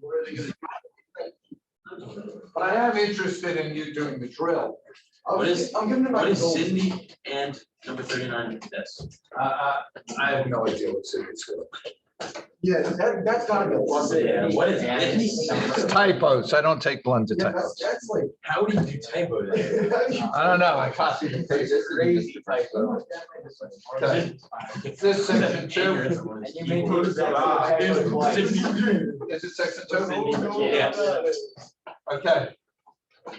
Where are they gonna? But I am interested in you doing the drill. What is- I'm giving them What my is goals. Cindy and number 39 this? I have no idea what's in this. Yeah, that's gotta be a plus. Yeah, what is this? Typos, I don't take blunder Yeah, typos. that's like. How do you do typos? I don't know, I copied and pasted. Crazy typo. Okay. This section two, And you made is it section two? Yeah. Okay,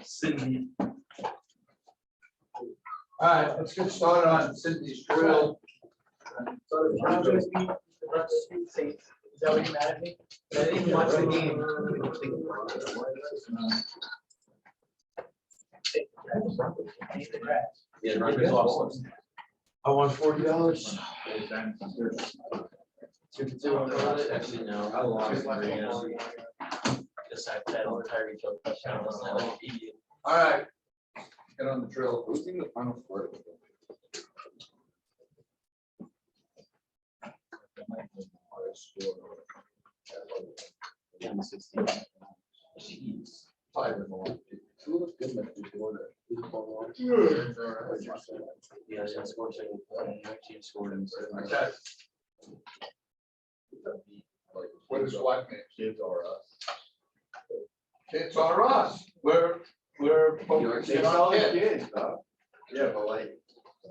Cindy. all right, let's get started on Cindy's drill. Is that what you mad at me? I didn't even watch the game. Yeah, Rutgers lost. I want $40. Actually, no, I lost. Just I bet on Tyreek Hill touchdown last night like an idiot. All right, get on the drill. Who's in the final four? Jeez. Yeah, I scored second. My team scored in second. Okay, what is what mean? Kids are us. Kids are us. We're focusing on kids. Yeah, but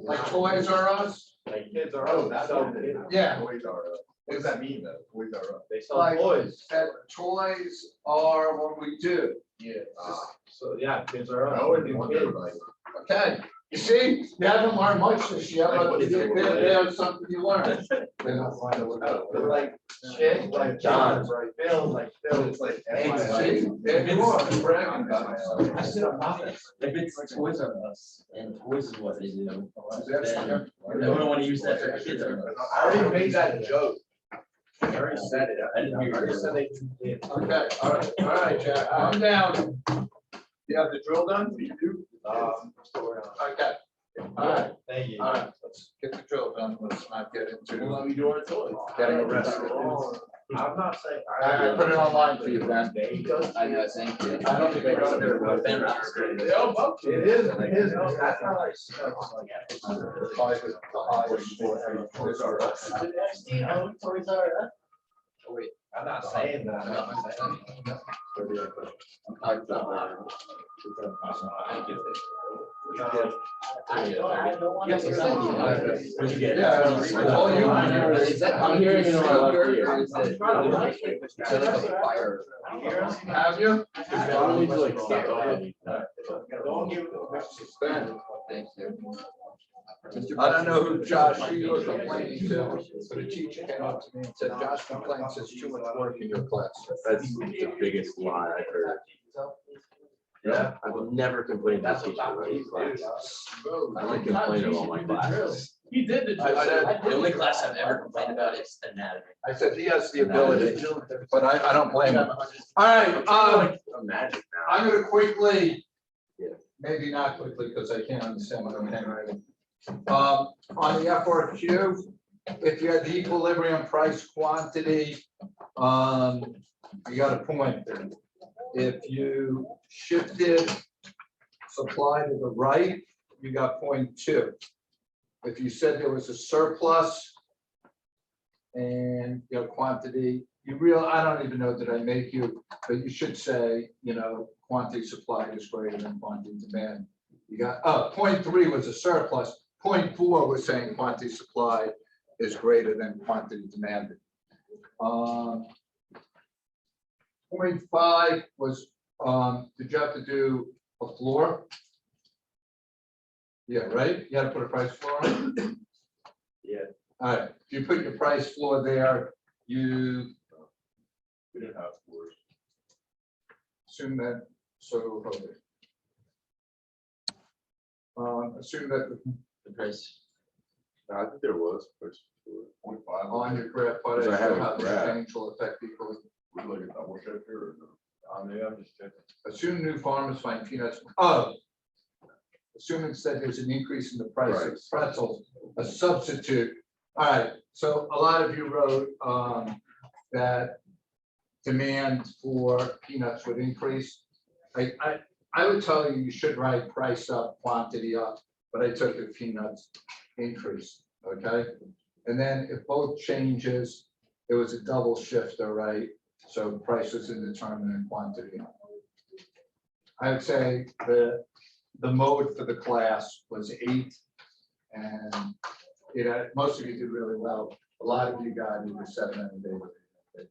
Like toys are us. like kids are us. That's how it is. Yeah. Toys are us. What does that mean though? Toys are us. They Like- toys. That toys are what we do. Yeah. So, yeah, kids are. I always want everybody. Okay, you see, you haven't learned much this year, Like, but what is it? there's something you learned. They're like shit, like John. right? Phil, like Phil, it's like. See, there you are, you're bragging about I yourself. said I'm not. If it's Toys R Us and toys is what they do, then no one want to use that for kids. I already made that joke. I already said it. I didn't hear you. said they did. Okay, all right, Jack, calm down. You have the drill done? You do? Okay, all right, Thank you. all right, let's get the drill done, let's not get into Let me do our toys. getting arrested. I'm not saying. I put it online for you, Ben. I know, thank you. I don't think I got it. Ben Ross. It is, it is. That's how I. Toys R Us. I'm not saying that. I'm not saying that. What'd you get? Yeah, all you want here is- I'm hearing it on our left ear. Is it- is it like a fire? Have you? Ben, Thank you. I don't know who Josh, you were complaining to, but a teacher came up to me and said, Josh complains there's too much work in your class. That's the biggest lie I've heard. Yeah, I will never complain to teachers about these classes. I only complain about my classes. He did the. I said, The only class I've ever complained about is anatomy. I said, he has the ability, but I don't blame him. All right, I'm magic now. I'm gonna quickly, maybe not quickly, because I can't understand what I'm handwriting. On the FRQ, if you had the equilibrium price quantity, you got a point. If you shifted supply to the right, you got 0.2. If you said there was a surplus and you know quantity, I don't even know that I make you, but you should say, quantity supplied is greater than quantity demand. You got, 0.3 was a surplus, 0.4 was saying quantity supplied is greater than quantity demanded. 0.5 was, did you have to do a floor? Yeah, right? You had to put a price floor on? Yeah. All right, if you put your price floor there, you We didn't have scores. assume that, so hold it. Assume that The price. I think there was. 0.5. on your graph, but Because I have a how the graph. change will affect equally. We look at double check here or no? Maybe I'm just checking. Assume new farmers find peanuts, assuming that there's an increase in the price of Right. pretzels, a substitute. All right, so a lot of you wrote, that demand for peanuts would increase. I would tell you, you should write price up, quantity up, but I took the peanuts increase, okay? And then if both changes, it was a double shifter, right? So price was indeterminate and quantity up. I would say the mode for the class was 8. And it had, most of you did really well. A lot of you got either 7 and 8.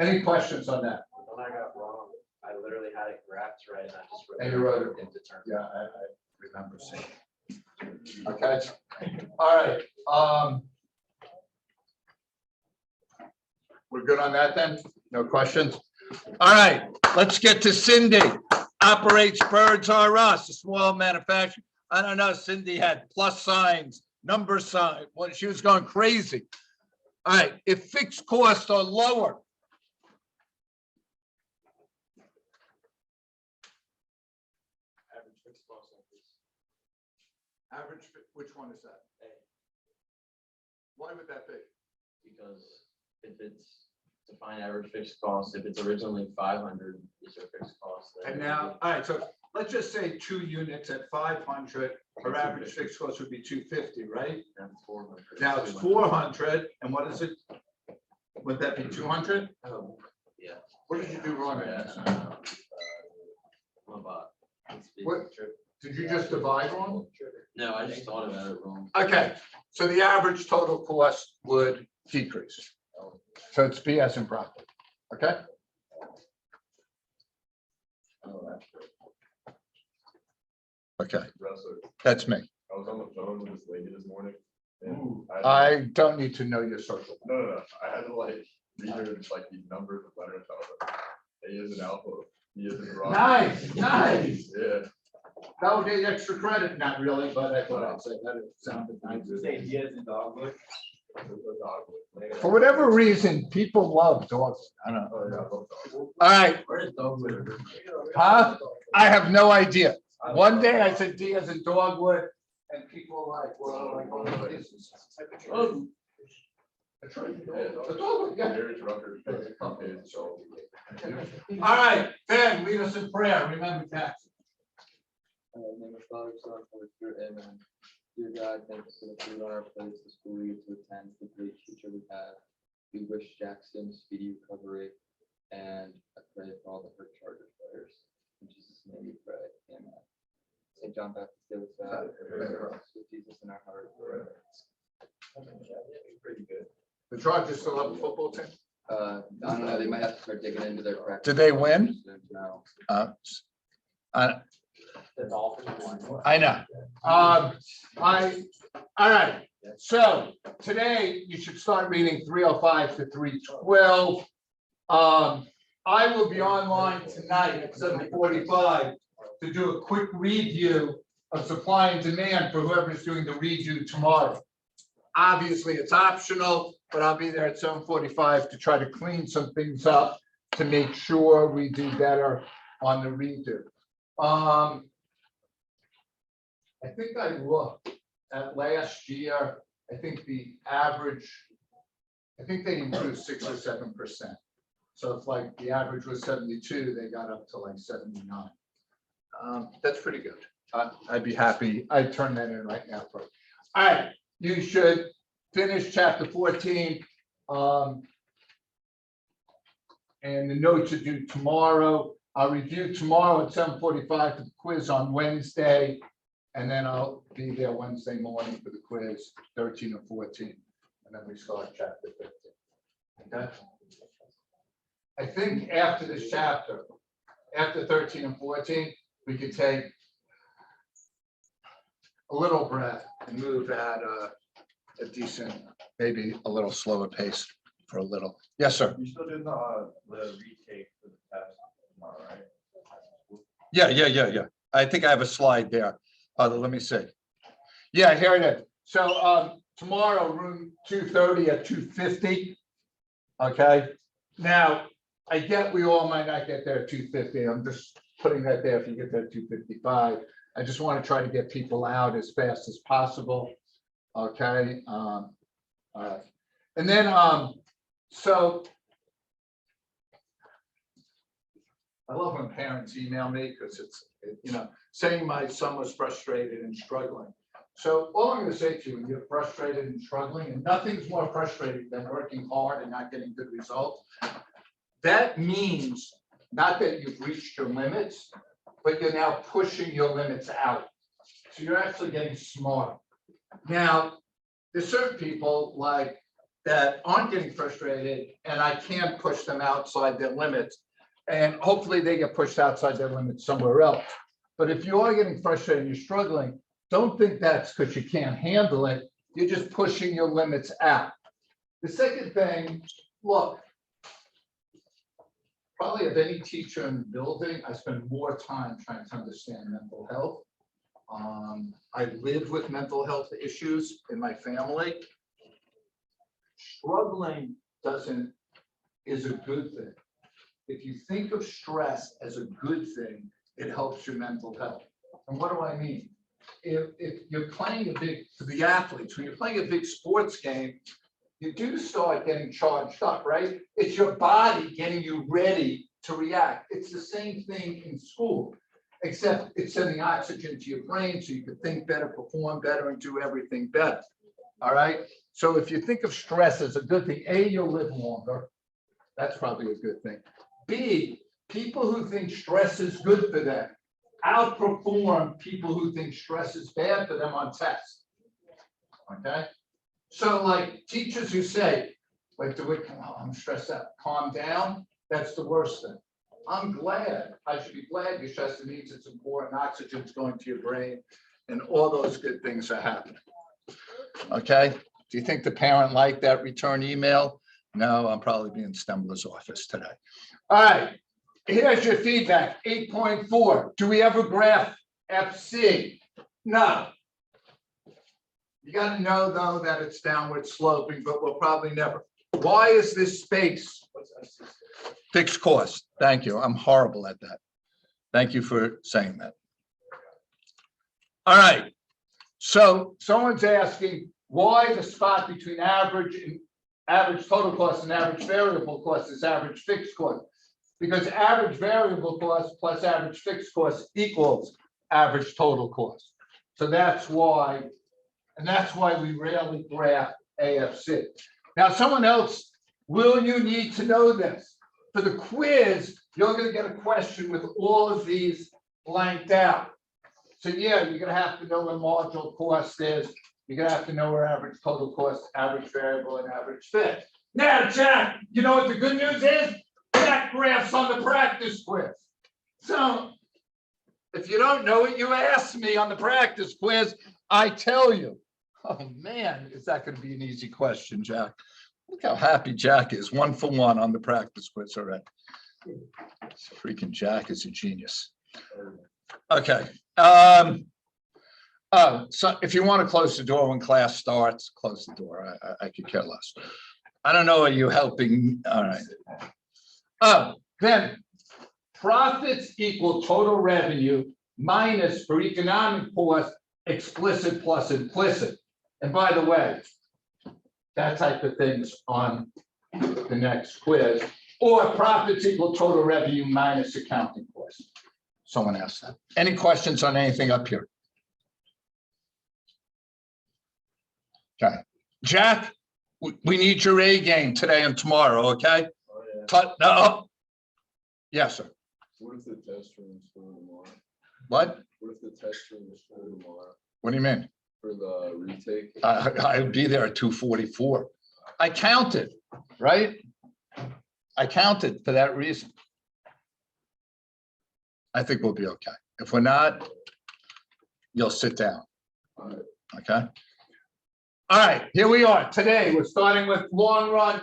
Any questions on that? When I got wrong, I literally had it graphed right, and I just. And you wrote it. into terms. Yeah, I remember seeing. Okay, all right. We're good on that then? No questions? All right, let's get to Cindy. Operates Birds R Us, a small manufacturer. I don't know, Cindy had plus signs, number sign, well, she was going crazy. All right, if fixed costs are lower. Average fixed cost increase. Average, which one is that? Why would that be? Because if it's define average fixed cost, if it's originally 500 is your fixed cost. then And it would now, all right, so let's just say 2 units at 500, our average fixed cost would be 250, right? be- Now it's 400. Now it's 400, and what is it? Would that be 200? Oh, yeah. What did you do wrong? Yeah, I'm about- it's big What? trip. Did you just divide wrong? No, I just thought about it wrong. Okay, so the average total cost would decrease. So it's B as in broccoli, okay? Okay, Russell, that's me. I was on the phone with this lady this morning. And I don't need to know your social. no, I had to like read her like these numbers of letters. I was like, A is an alpha, B is an rock. Nice, nice. Yeah. That would get you extra credit, not really, but I thought I'd say that it sounded nice. For whatever reason, people love dogs. I don't know. Oh, yeah, I love dogs. All right, Where's Dogwood? huh? I have no idea. One day I said D as in dogwood, and people like, well, like, oh, what is this? Oh. A dogwood, yeah. Marriage record, okay, so. All right, Ben, lead us in prayer. Remember Jackson. Name of Father, Son, Holy Spirit, amen. Dear God, thank you for the food on our plates, the school we get to attend, the great teacher we have. We wish Jackson speedy recovery, and I pray for all the hurt Chargers players. In Jesus' name we pray, amen. St. John Baptist, give us that. With Jesus in our heart. Pretty good. The Chargers still have a football team? I don't know, they might have to start digging into their practice. Did they win? No. That's all for one. I know. All right. So today you should start reading 305 to 312. I will be online tonight at 7:45 to do a quick review of supply and demand for whoever's doing the redo tomorrow. Obviously, it's optional, but I'll be there at 7:45 to try to clean some things up to make sure we do better on the redo. I think I looked at last year, I think the average, I think they improved 6 or 7%. So if like the average was 72, they got up to like 79. That's pretty good. I'd be happy. I'd turn that in right now. All right, you should finish chapter 14. And the notes are due tomorrow. I'll review tomorrow at 7:45 for the quiz on Wednesday. And then I'll be there Wednesday morning for the quiz, 13 or 14. And then we start chapter 15. Okay. I think after this chapter, after 13 and 14, we could take a little breath and move at a decent, maybe a little slower pace for a little. Yes, sir. You still doing the retake for the test tomorrow, right? Yeah. I think I have a slide there. Let me see. Yeah, here it is. So tomorrow, room 230 at 250. Okay. Now, I get we all might not get there at 250. I'm just putting that there if you get there at 255. I just want to try to get people out as fast as possible. Okay. All right. And then so I love when parents email me because it's, saying my son was frustrated and struggling. So all I'm gonna say to you, when you're frustrated and struggling, and nothing's more frustrating than working hard and not getting good results, that means not that you've reached your limits, but you're now pushing your limits out. So you're actually getting smarter. Now, there's certain people like that aren't getting frustrated and I can't push them outside their limits. And hopefully they get pushed outside their limits somewhere else. But if you are getting frustrated and you're struggling, don't think that's because you can't handle it. You're just pushing your limits out. The second thing, look, probably of any teacher in the building, I spend more time trying to understand mental health. I live with mental health issues in my family. Struggling is a good thing. If you think of stress as a good thing, it helps your mental health. And what do I mean? If you're playing for the athletes, when you're playing a big sports game, you do start getting charged up, right? It's your body getting you ready to react. It's the same thing in school, except it's sending oxygen to your brain so you can think better, perform better, and do everything better. All right. So if you think of stress as a good thing, A, you'll live longer. That's probably a good thing. B, people who think stress is good for them outperform people who think stress is bad for them on tests. Okay. So like teachers who say, like, I'm stressed out, calm down. That's the worst thing. I'm glad. I should be glad you're stressed. It means it's important. Oxygen's going to your brain and all those good things are happening. Okay. Do you think the parent liked that return email? No, I'm probably be in Stembler's office today. All right. Here's your feedback. 8.4. Do we ever graph FC? No. You got to know, though, that it's downward sloping, but we'll probably never. Why is this space? Fixed cost. Thank you. I'm horrible at that. Thank you for saying that. All right. So someone's asking why the spot between average total cost and average variable cost is average fixed cost. Because average variable cost plus average fixed cost equals average total cost. So that's why, and that's why we rarely graph AFC. Now, someone else, will you need to know this? For the quiz, you're going to get a question with all of these blanked out. So yeah, you're going to have to know where marginal cost is. You're going to have to know where average total cost, average variable, and average fixed. Now, Jack, you know what the good news is? That graph's on the practice quiz. So if you don't know it, you ask me on the practice quiz, I tell you. Oh man, is that going to be an easy question, Jack? Look how happy Jack is. 1 for 1 on the practice quiz already. Freaking Jack is a genius. Okay. Oh, so if you want to close the door when class starts, close the door. I could care less. I don't know. Are you helping? All right. Oh, then profits equal total revenue minus for economic cost, explicit plus implicit. And by the way, that type of thing's on the next quiz. Or profits equal total revenue minus accounting cost. Someone asked that. Any questions on anything up here? Okay. Jack, we need your A game today and tomorrow, okay? No. Yes, sir. What if the test room is full tomorrow? What? What if the test room is full tomorrow What do you mean? for the retake? I'd be there at 2:44. I counted, right? I counted for that reason. I think we'll be okay. If we're not, you'll sit down. All right. Okay. All right, here we are. Today, we're starting with long run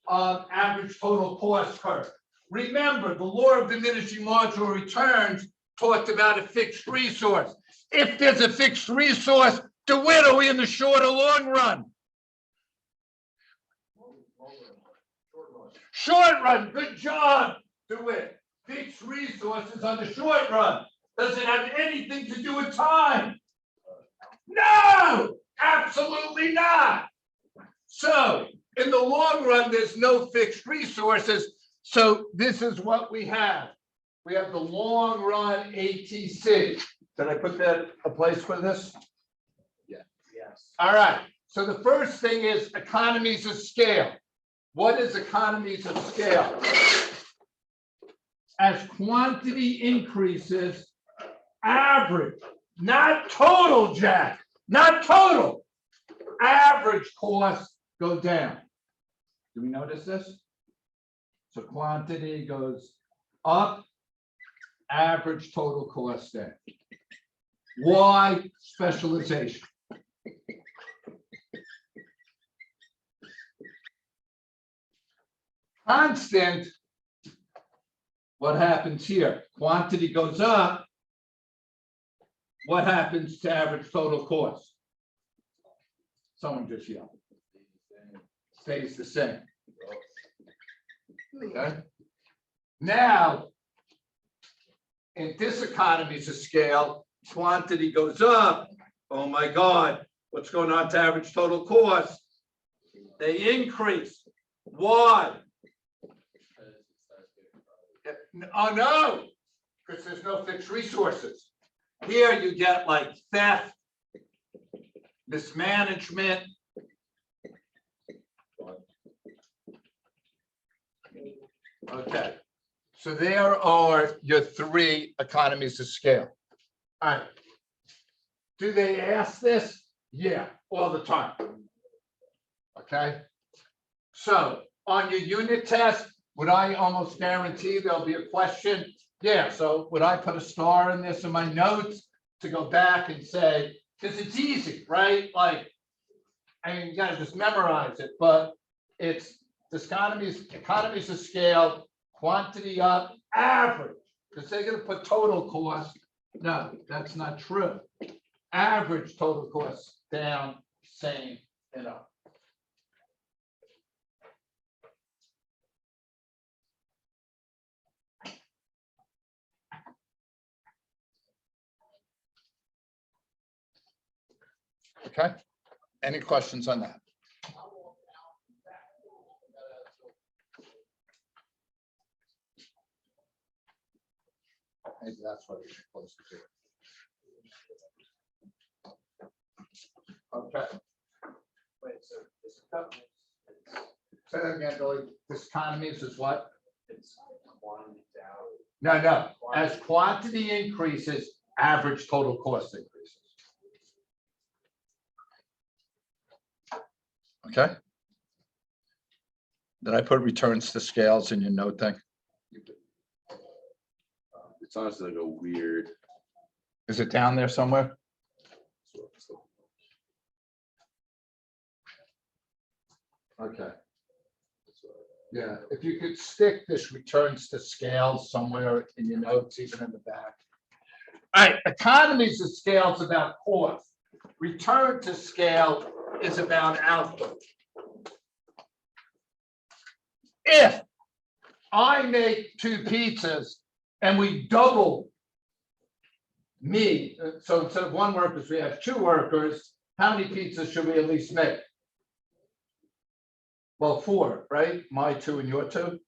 average total cost curve. Remember, the law of diminishing marginal returns talked about a fixed resource. If there's a fixed resource, DeWitt, are we in the short or long run? Short run, good job, DeWitt. Fixed resources on the short run. Does it have anything to do with time? No, absolutely not. So in the long run, there's no fixed resources. So this is what we have. we have the long run ATC. Did I put that a place for this? Yes. All right, so the first thing is economies of scale. What is economies of scale? As quantity increases, average, not total, Jack, not total, average costs go down. Do we notice this? So quantity goes up, average total cost down. Why? Specialization. Constant, what happens here? Quantity goes up. What happens to average total cost? Someone just yelled. Stays the same. Okay. Now, in this economies of scale, quantity goes up. Oh my God, what's going on to average total cost? They increase. Why? Oh, no, because there's no fixed resources. Here you get like theft, mismanagement. Okay, so there are your three economies of scale. All right. Do they ask this? Yeah, all the time. Okay. So on your unit test, would I almost guarantee there'll be a question? Yeah, so would I put a star in this in my notes to go back and say, because it's easy, right? Like, I mean, you gotta just memorize it, but it's this economies of scale, quantity up, average, because they're gonna put total cost. No, that's not true. Average total cost down, same, and up. Okay, any questions on that? Maybe that's what we should close to. Okay. Wait, so this company, Say that again, Billy. This economies is what? it's quantity down. No. As quantity increases, average total cost increases. Okay. Did I put returns to scales in your note thing? It's honestly like a weird. Is it down there somewhere? Okay. Yeah, if you could stick this returns to scales somewhere in your notes, even in the back. All right, economies of scale is about cost. Return to scale is about output. If I make 2 pizzas and we double me, so instead of 1 worker, we have 2 workers, how many pizzas should we at least make? Well, 4, right? My 2 and your 2.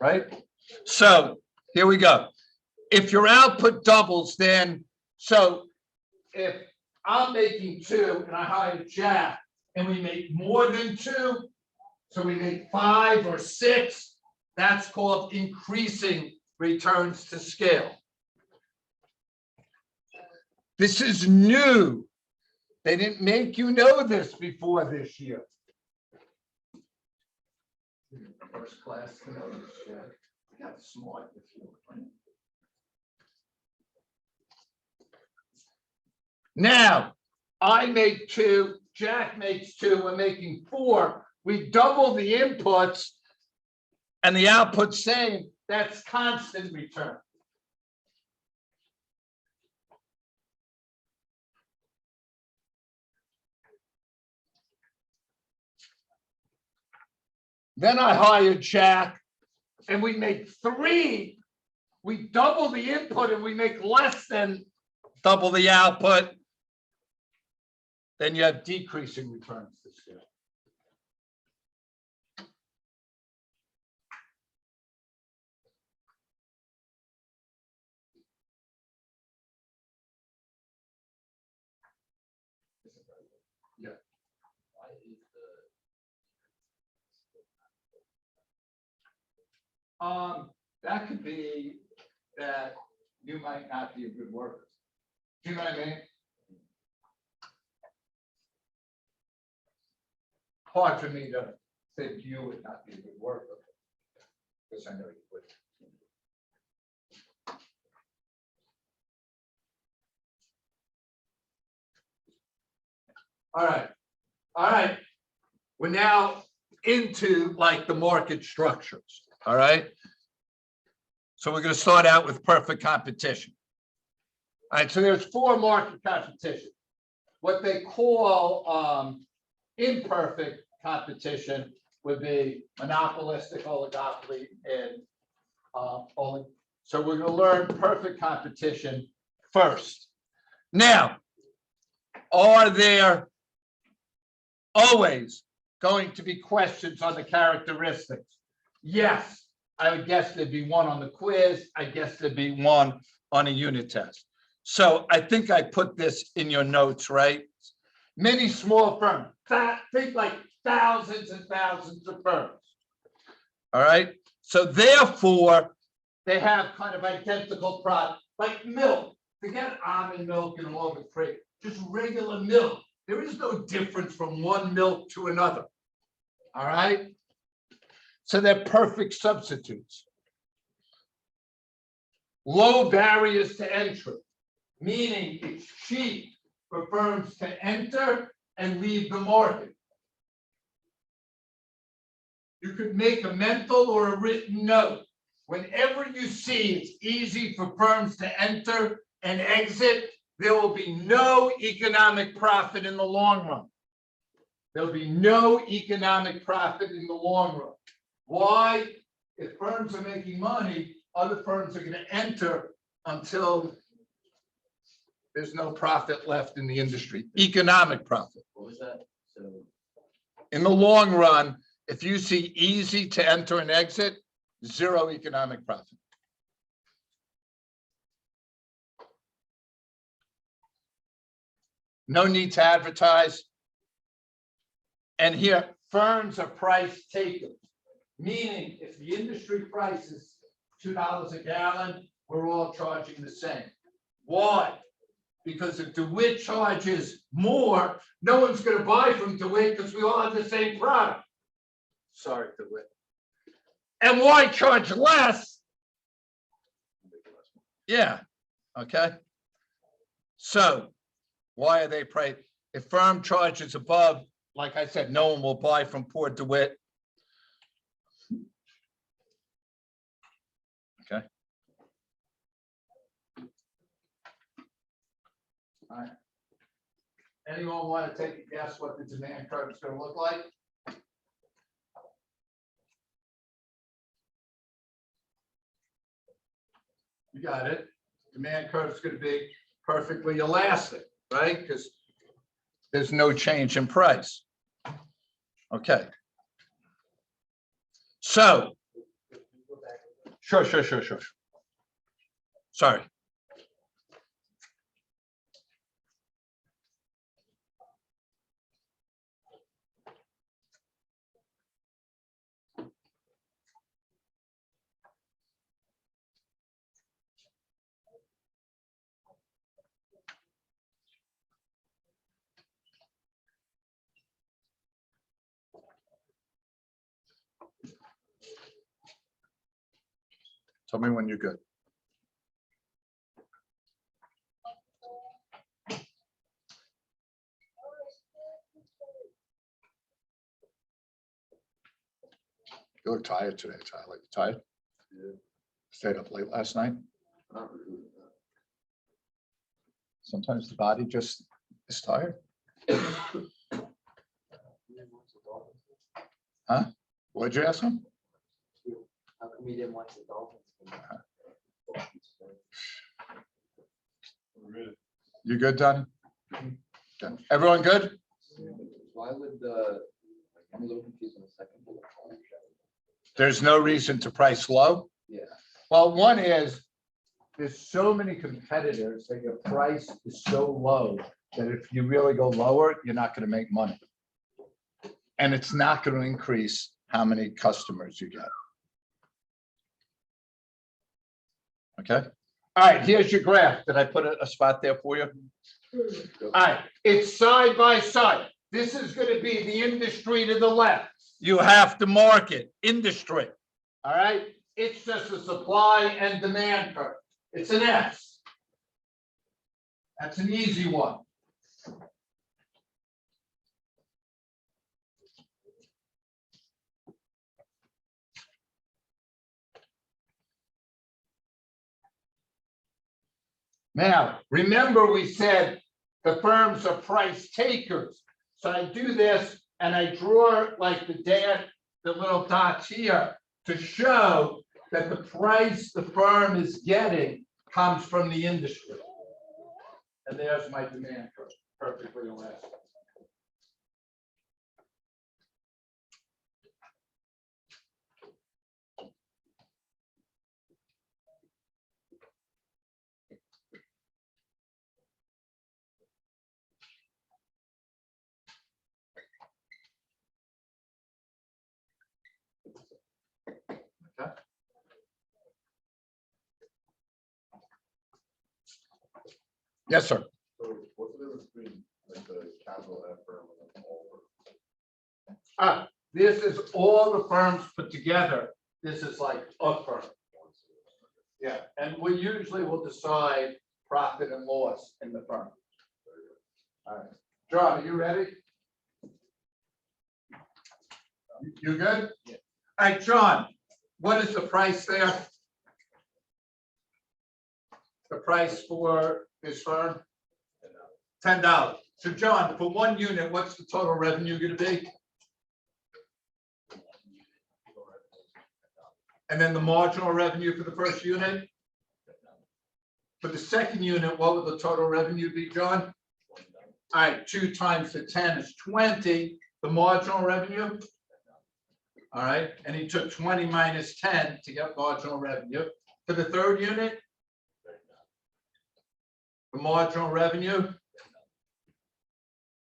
Right? So here we go. If your output doubles, then, so if I'm making 2 and I hire Jack and we make more than 2, so we make 5 or 6, that's called increasing returns to scale. This is new. They didn't make you know this before this year. First class. I got smart this year. Now, I make 2, Jack makes 2, we're making 4. We double the inputs and the output's same. That's constant return. Then I hired Jack and we make 3. We double the input and we make less than double the output. Then you have decreasing returns to scale. That could be that you might not be a good worker. Do you know what I mean? Hard for me to think you would not be a good worker. Because I know you would. All right. We're now into like the market structures, all right? So we're gonna start out with perfect competition. All right, so there's 4 market competition. What they call imperfect competition would be monopolistic, oligopoly, and so we're gonna learn perfect competition first. Now, are there always going to be questions on the characteristics? Yes, I would guess there'd be one on the quiz. I guess there'd be one on a unit test. So I think I put this in your notes, right? Many small firms, think like thousands and thousands of firms. All right, so therefore, they have kind of identical product, like milk. Forget almond milk and all the cream, just regular milk. There is no difference from one milk to another. All right. So they're perfect substitutes. Low barriers to entry, meaning it's cheap for firms to enter and leave the market. You could make a mental or a written note. Whenever you see it's easy for firms to enter and exit, there will be no economic profit in the long run. There'll be no economic profit in the long run. Why? If firms are making money, other firms are going to enter until there's no profit left in the industry. Economic profit. What was that? So, In the long run, if you see easy to enter and exit, zero economic profit. No need to advertise. And here, firms are price takers, meaning if the industry price is $2 a gallon, we're all charging the same. Why? Because if DeWitt charges more, no one's going to buy from DeWitt because we all have the same product. Sorry, DeWitt. And why charge less? Yeah, okay. So why are they priced? If firm charges above, like I said, no one will buy from poor DeWitt. Okay. All right. Anyone want to take a guess what the demand curve is going to look like? You got it. Demand curve is going to be perfectly elastic, right? Because there's no change in price. Okay. So, sure. Sorry. Tell me when you're good. You look tired today, Tyler. You tired? Yeah. Stayed up late last night? Not really. Sometimes the body just is tired. Huh? What'd you ask him? How come you didn't watch the Dolphins? You good, Donnie? Good. Everyone good? Why would I'm a little confused on the second bullet point. There's no reason to price low? Yeah. Well, one is, there's so many competitors that your price is so low that if you really go lower, you're not gonna make money. And it's not gonna increase how many customers you get. Okay, all right, here's your graph. Did I put a spot there for you? All right, it's side by side. This is gonna be the industry to the left. You have to mark it, industry. All right, it's just a supply and demand curve. It's an S. That's an easy one. Now, remember we said the firms are price takers. So I do this and I draw like the little dots here to show that the price the firm is getting comes from the industry. And there's my demand curve, perfectly elastic. Okay. Yes, sir. So what's the difference between like the capital F firm and the small firm? This is all the firms put together. This is like a firm. Yeah, and we usually will decide profit and loss in the firm. All right, John, are you ready? You good? Yeah. All right, John, what is the price there? The price for this firm? $10. So John, for one unit, what's the total revenue gonna be? And then the marginal revenue for the first unit? For the second unit, what would the total revenue be, John? All right, 2 times the 10 is 20, the marginal revenue. All right, and he took 20 minus 10 to get marginal revenue. For the third unit? The marginal revenue?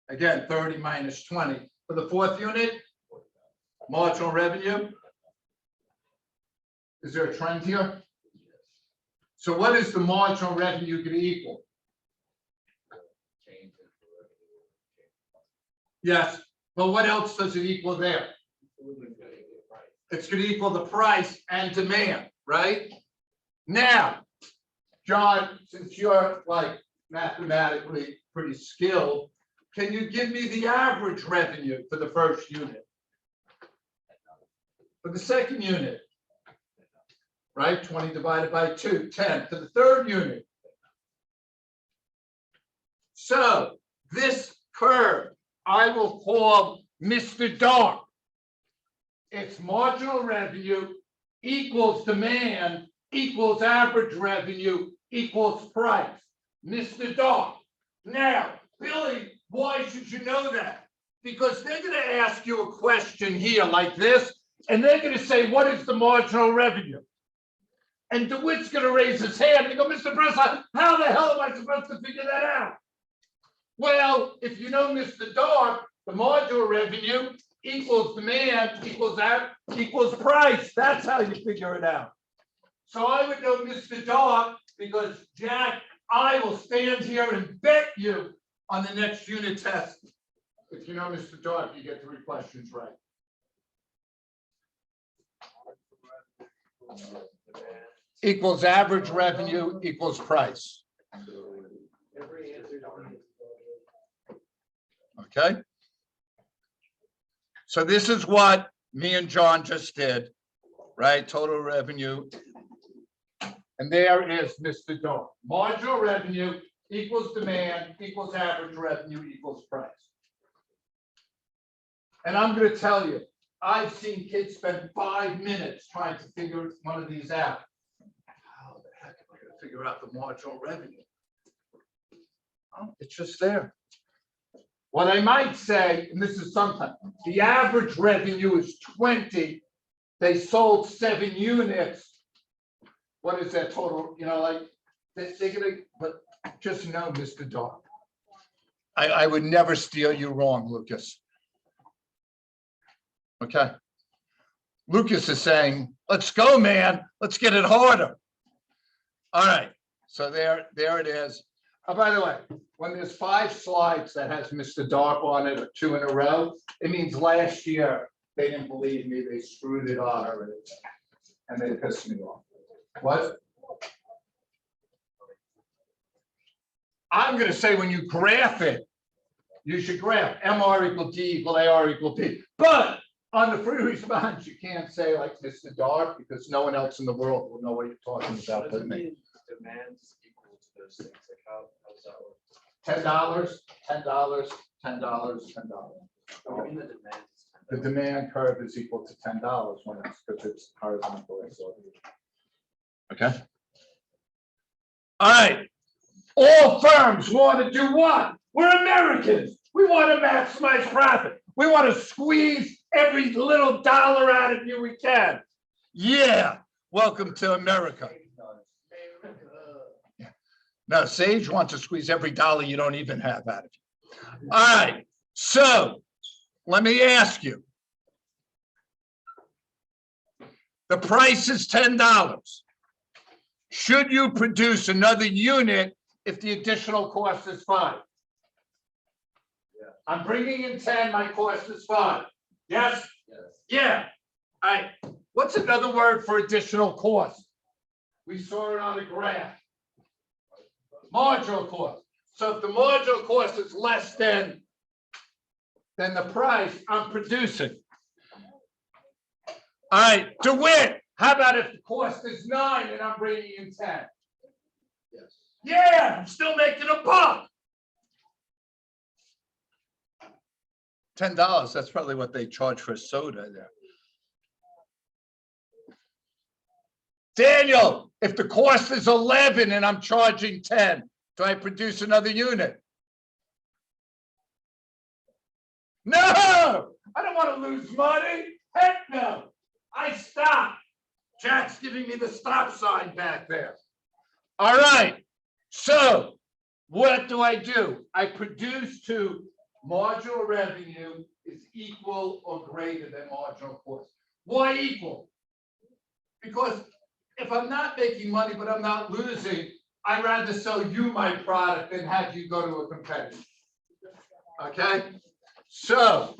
Again, 30 minus 20. For the fourth unit? Marginal revenue? Is there a trend here? So what is the marginal revenue going to equal? Yes, but what else does it equal there? It's going to equal the price and demand, right? Now, John, since you're like mathematically pretty skilled, can you give me the average revenue for the first unit? For the second unit? Right, 20 divided by 2, 10. For the third unit. So this curve, I will call Mr. Dark. Its marginal revenue equals demand equals average revenue equals price. Mr. Dark. Now, Billy, why should you know that? Because they're going to ask you a question here like this, and they're going to say, what is the marginal revenue? And DeWitt's going to raise his hand and go, Mr. Breslau, how the hell am I supposed to figure that out? Well, if you know Mr. Dark, the marginal revenue equals demand equals price. That's how you figure it out. So I would know Mr. Dark because, Jack, I will stand here and bet you on the next unit test. If you know Mr. Dark, you get 3 questions right. Equals average revenue equals price. Okay. So this is what me and John just did, right? Total revenue. And there is Mr. Dark. Marginal revenue equals demand equals average revenue equals price. And I'm going to tell you, I've seen kids spend 5 minutes trying to figure one of these out. How the heck am I going to figure out the marginal revenue? Oh, it's just there. What I might say, and this is something, the average revenue is 20. They sold 7 units. What is that total? You know, like they're gonna, but just know, Mr. Dark, I would never steer you wrong, Lucas. Okay. Lucas is saying, let's go, man. Let's get it harder. All right. So there it is. Oh, by the way, when there's 5 slides that has Mr. Dark on it, or 2 in a row, it means last year they didn't believe me. They screwed it on already. And they pissed me off. What? I'm going to say when you graph it, you should graph MR equal D equal AR equal P. But on the free response, you can't say like Mr. Dark because no one else in the world will know what you're talking about but me. Demands equal to those things, like how does that work? $10, $10, $10, $10. I mean, the demand is The demand curve is equal to $10 when it's because it's horizontal. Okay. All right. All firms want to do what? We're Americans. We want to maximize profit. We want to squeeze every little dollar out of you we can. Yeah. Welcome to America. No, Sage wants to squeeze every dollar you don't even have out of you. All right. So let me ask you. The price is $10. Should you produce another unit if the additional cost is 5? Yeah. I'm bringing in 10, my cost is 5. Yes? Yes. Yeah. All right. What's another word for additional cost? We saw it on the graph. Marginal cost. So if the marginal cost is less than the price I'm producing. All right, DeWitt, how about if the cost is 9 and I'm bringing in 10? Yes. Yeah, I'm still making a buck. $10, that's probably what they charge for a soda there. Daniel, if the cost is 11 and I'm charging 10, do I produce another unit? No, I don't want to lose money. Heck no. I stop. Jack's giving me the stop sign back there. All right. So what do? I produce to marginal revenue is equal or greater than marginal cost. Why equal? Because if I'm not making money, but I'm not losing, I'd rather sell you my product than have you go to a competitor. Okay? So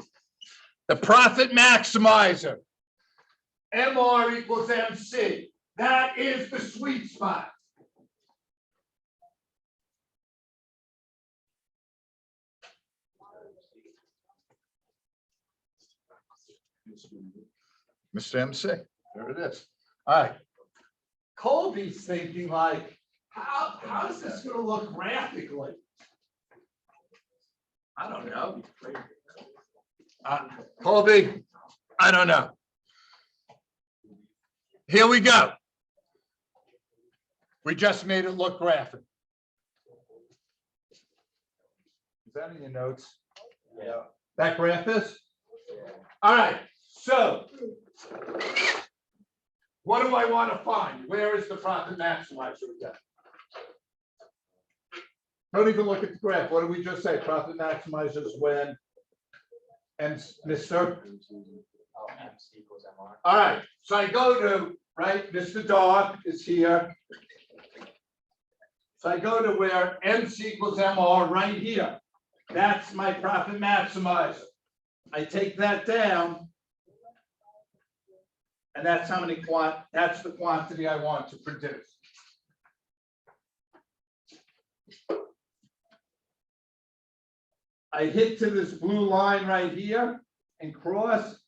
the profit maximizer, MR equals MC. That is the sweet spot. Mr. MC, there it is. All right. Colby's thinking like, how is this going to look graphically? I don't know. Colby, I don't know. Here we go. We just made it look graphic. Is that in your notes? Yeah. That graph is? All right. So what do I want to find? Where is the profit maximizer again? Don't even look at the graph. What did we just say? Profit maximizer is when and Mr. MC equals MR. All right. So I go to, right, Mr. Dark is here. So I go to where MC equals MR right here. That's my profit maximizer. I take that down. And that's how many that's the quantity I want to produce. I hit to this blue line right here and cross,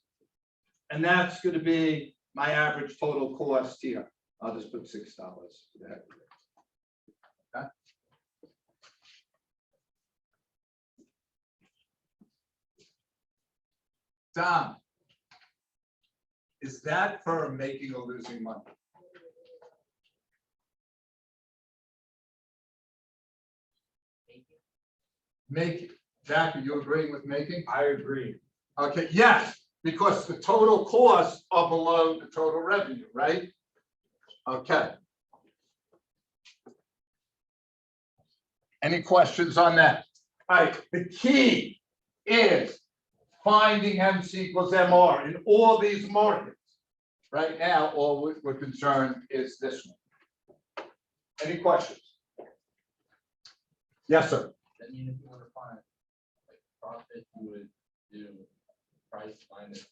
and that's going to be my average total cost here. I'll just put $6 for that. Okay. Dom, is that firm making or losing money? Make, Jack, are you agreeing with making? I agree. Okay, yes, because the total costs are below the total revenue, right? Okay. Any questions on that? All right, the key is finding MC equals MR in all these markets. Right now, all we're concerned is this one. Any questions? Yes, sir. I mean, if you want to find like profit, you would do price minus.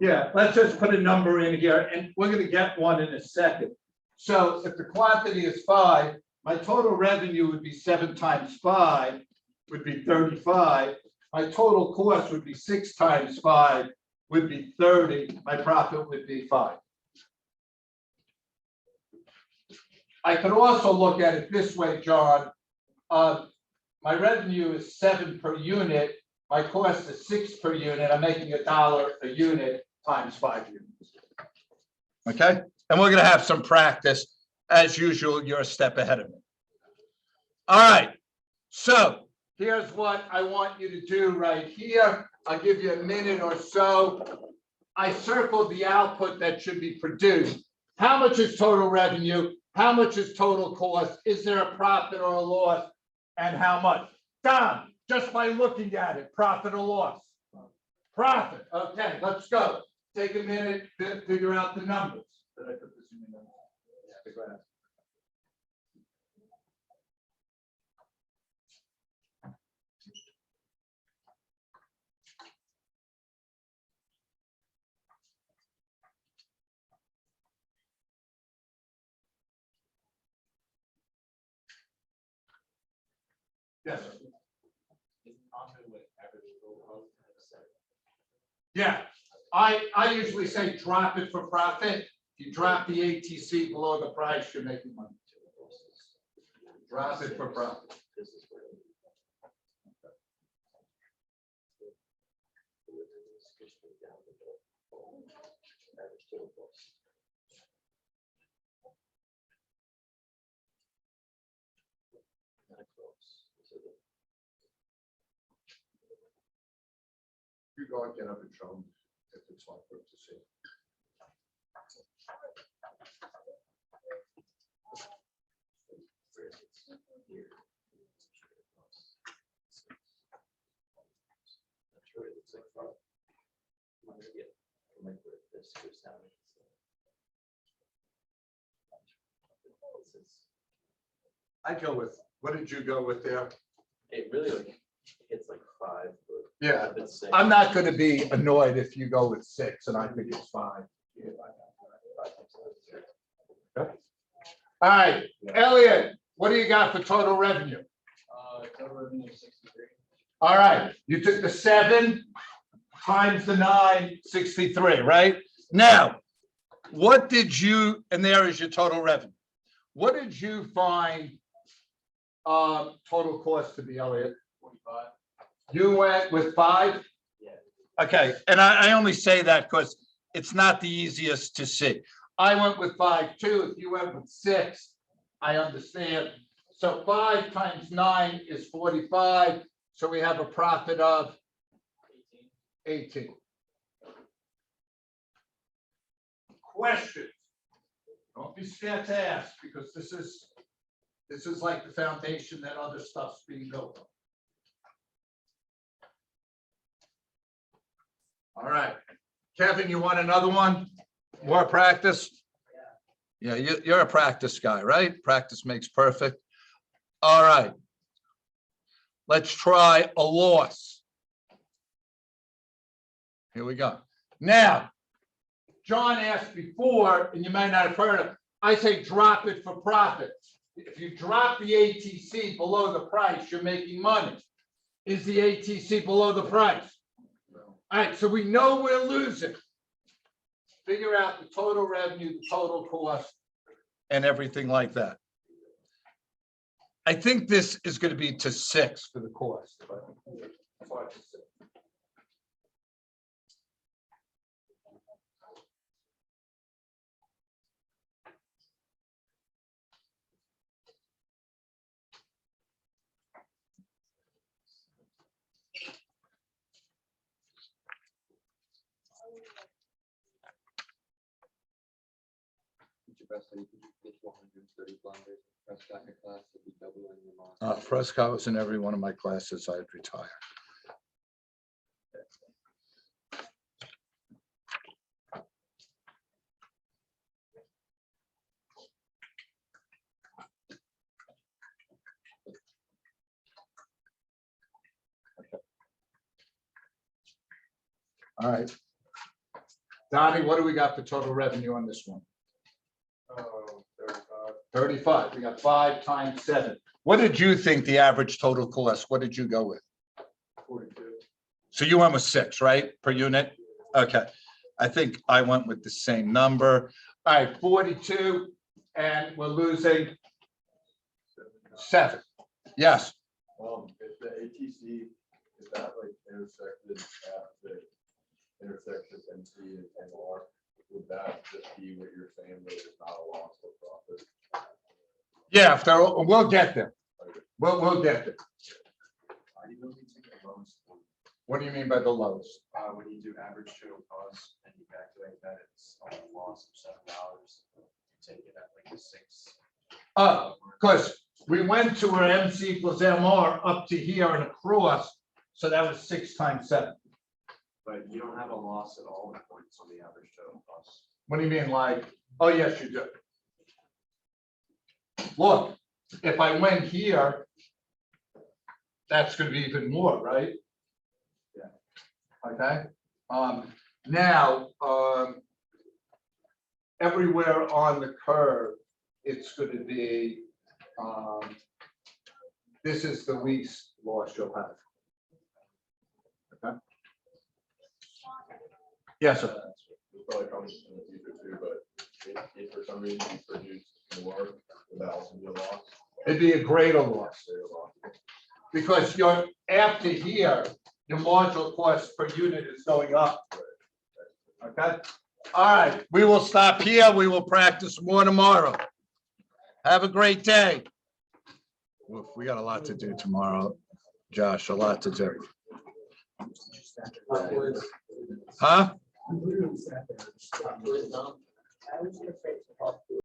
Yeah, let's just put a number in here, and we're gonna get one in a second. So if the quantity is 5, my total revenue would be 7 times 5, would be 35. My total cost would be 6 times 5, would be 30. My profit would be 5. I could also look at it this way, John. My revenue is 7 per unit. My cost is 6 per unit. I'm making $1 a unit times 5 units. Okay, and we're gonna have some practice. As usual, you're a step ahead of me. All right, so here's what I want you to do right here. I'll give you a minute or so. I circled the output that should be produced. How much is total revenue? How much is total cost? Is there a profit or a loss? And how much? Done, just by looking at it, profit or loss? Profit, okay, let's go. Take a minute to figure out the numbers. Did I put this in the numbers? The graph. Yes, sir. Yeah, I usually say drop it for profit. If you drop the ATC below the price, you're making money. Drop it for profit. You go and get up and show them if it's like what to see. I go with, what did you go with there? It really like, it's like 5, but. Yeah, if it's 6, I'm not gonna be annoyed if you go with 6 and I think it's 5. Okay. All right, Elliot, what do you got for total revenue? Total revenue of 63. All right, you took the 7 times the 9, 63, right? Now, what did you, and there is your total revenue. What did you find total cost to be, Elliot? 45. You went with 5? Yeah. Okay, and I only say that because it's not the easiest to see. I went with 5 too. If you went with 6, I understand. So 5 times 9 is 45. So we have a profit of 18. Questions? Don't be scared to ask, because this is like the foundation that other stuff's being built on. All right, Kevin, you want another one? More practice? Yeah, you're a practice guy, right? Practice makes perfect. All right. Let's try a loss. Here we go. Now, John asked before, and you might not have heard of, I say drop it for profit. If you drop the ATC below the price, you're making money. Is the ATC below the price? All right, so we know we're losing. Figure out the total revenue, the total cost, and everything like that. I think this is going to be to 6 for the cost. 5 to 6. Teacher Best, you could get 130 blunders, press back a class, it'd be double doing the most. Fresco was in every one of my classes. I'd retire. All right. Donnie, what do we got for total revenue on this one? 35. We got 5 times 7. What did you think the average total cost? What did you go with? 42. So you went with 6, right, per unit? Okay. I think I went with the same number. All right, 42, and we're losing 7. Yes. If the ATC, is that like intersected at the intersection of MC and MR, would that just be what you're saying, that it's not a loss of profit? Yeah, if there, we'll get there. We'll get there. You don't need to get loans. What do you mean by the lows? When you do average total cost and you calculate that it's only a loss of $7, you take it at like a 6. Because we went to where MC equals MR up to here and across, so that was 6 times 7. But you don't have a loss at all in points on the average total cost. What do you mean, like, oh, yes, you do. Look, if I went here, that's gonna be even more, right? Yeah. Okay, now, everywhere on the curve, it's gonna be, this is the least loss you'll have. Okay. Yes, sir. It's probably coming in the future too, but if for some reason you produce more, would that also be a loss? It'd be a greater loss. Because you're, after here, your marginal cost per unit is going up. Okay, all right, we will stop here. We will practice more tomorrow. Have a great day. Oof, we got a lot to do tomorrow, Josh, a lot to do. Huh? I was gonna say